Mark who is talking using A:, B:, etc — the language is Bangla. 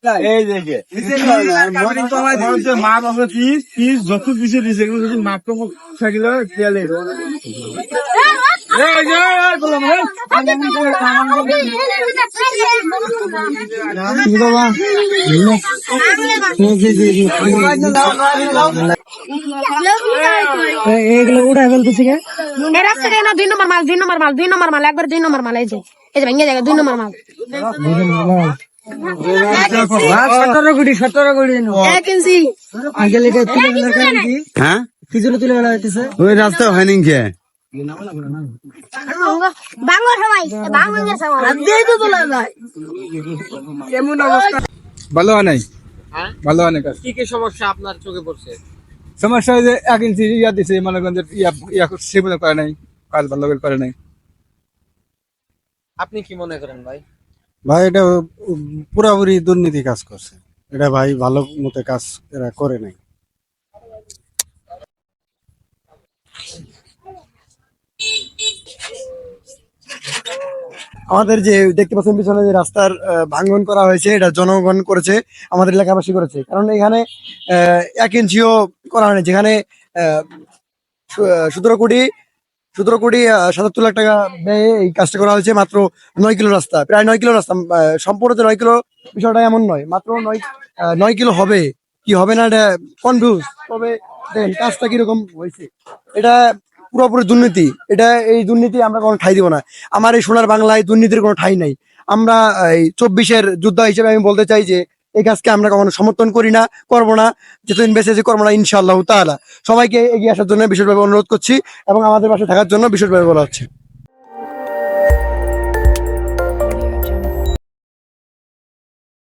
A: এই দেখে মাপ আছে পিস যত পিসে দিছে এগুলো যদি মাপ কম থাকলে তেলে
B: এইগুলো উঠাই ফেলতেছি না 2 নম্বর মাল একবার 2 নম্বর মাল এই যে ভেঙে যায় 2 নম্বর মাল 17 কোটি 1 ইঞ্চি আঙ্কেল এটা তুলে ফেলার কারণ কি?
C: হ্যাঁ
B: কি জন্য তুলে ফেলা হইতেছে?
C: ওই রাস্তা হয়নি কে
B: বাংলা সবাই বাংলাদেশের সবাই দিয়ে তো তোলা যায় কেমন অবস্থা?
D: ভালো হয় নাই, ভালো হয় নাই কাজ।
E: কি কি সমস্যা আপনার চোখে পড়ছে?
D: সমস্যা হয় যে 1 ইঞ্চি ইয়া দিছে, মনে করেন যে ইয়া সেভাবে করে নাই, কাজ ভালো করে করে নাই।
E: আপনি কি মনে করেন ভাই?
F: ভাই এটা পুরাপুরি দুর্নীতি কাজ করছে, এটা ভাই ভালো মতো কাজ এরা করে নাই। আমাদের যে দেখতে পাচ্ছেন পিছনে যে রাস্তার ভাঙন করা হয়েছে, এটা জনগণ করেছে, আমাদের এলাকাবাসী করেছে। কারণ এখানে 1 ইঞ্চিও করা হয়নি, যেখানে 17 কোটি 77 লাখ টাকা ব্যয়ে এই কাজটা করা হয়েছে। মাত্র 9 কিলো রাস্তা, প্রায় 9 কিলো রাস্তা, সম্পূর্ণ যে 9 কিলো বিষয়টা এমন নয়, মাত্র 9 কিলো হবে কি হবে না এটা কনফিউজ। তবে দেখেন কাজটা কিরকম হয়েছে, এটা পুরোপুরি দুর্নীতি। এই দুর্নীতি আমরা কোনো ঠাঁই দিব না। আমার এই সোনার বাংলায় দুর্নীতির কোনো ঠাঁই নাই। আমরা এই 24-এর যোদ্ধা হিসেবে আমি বলতে চাই যে এই কাজকে আমরা কখনো সমর্থন করি না, করবো না, যতদিন বেঁচে আছি করবো না ইনশাআল্লাহ তাআলা। সবাইকে এগিয়ে আসার জন্য বিশেষভাবে অনুরোধ করছি এবং আমাদের পাশে থাকার জন্য বিশেষভাবে বলা হচ্ছে।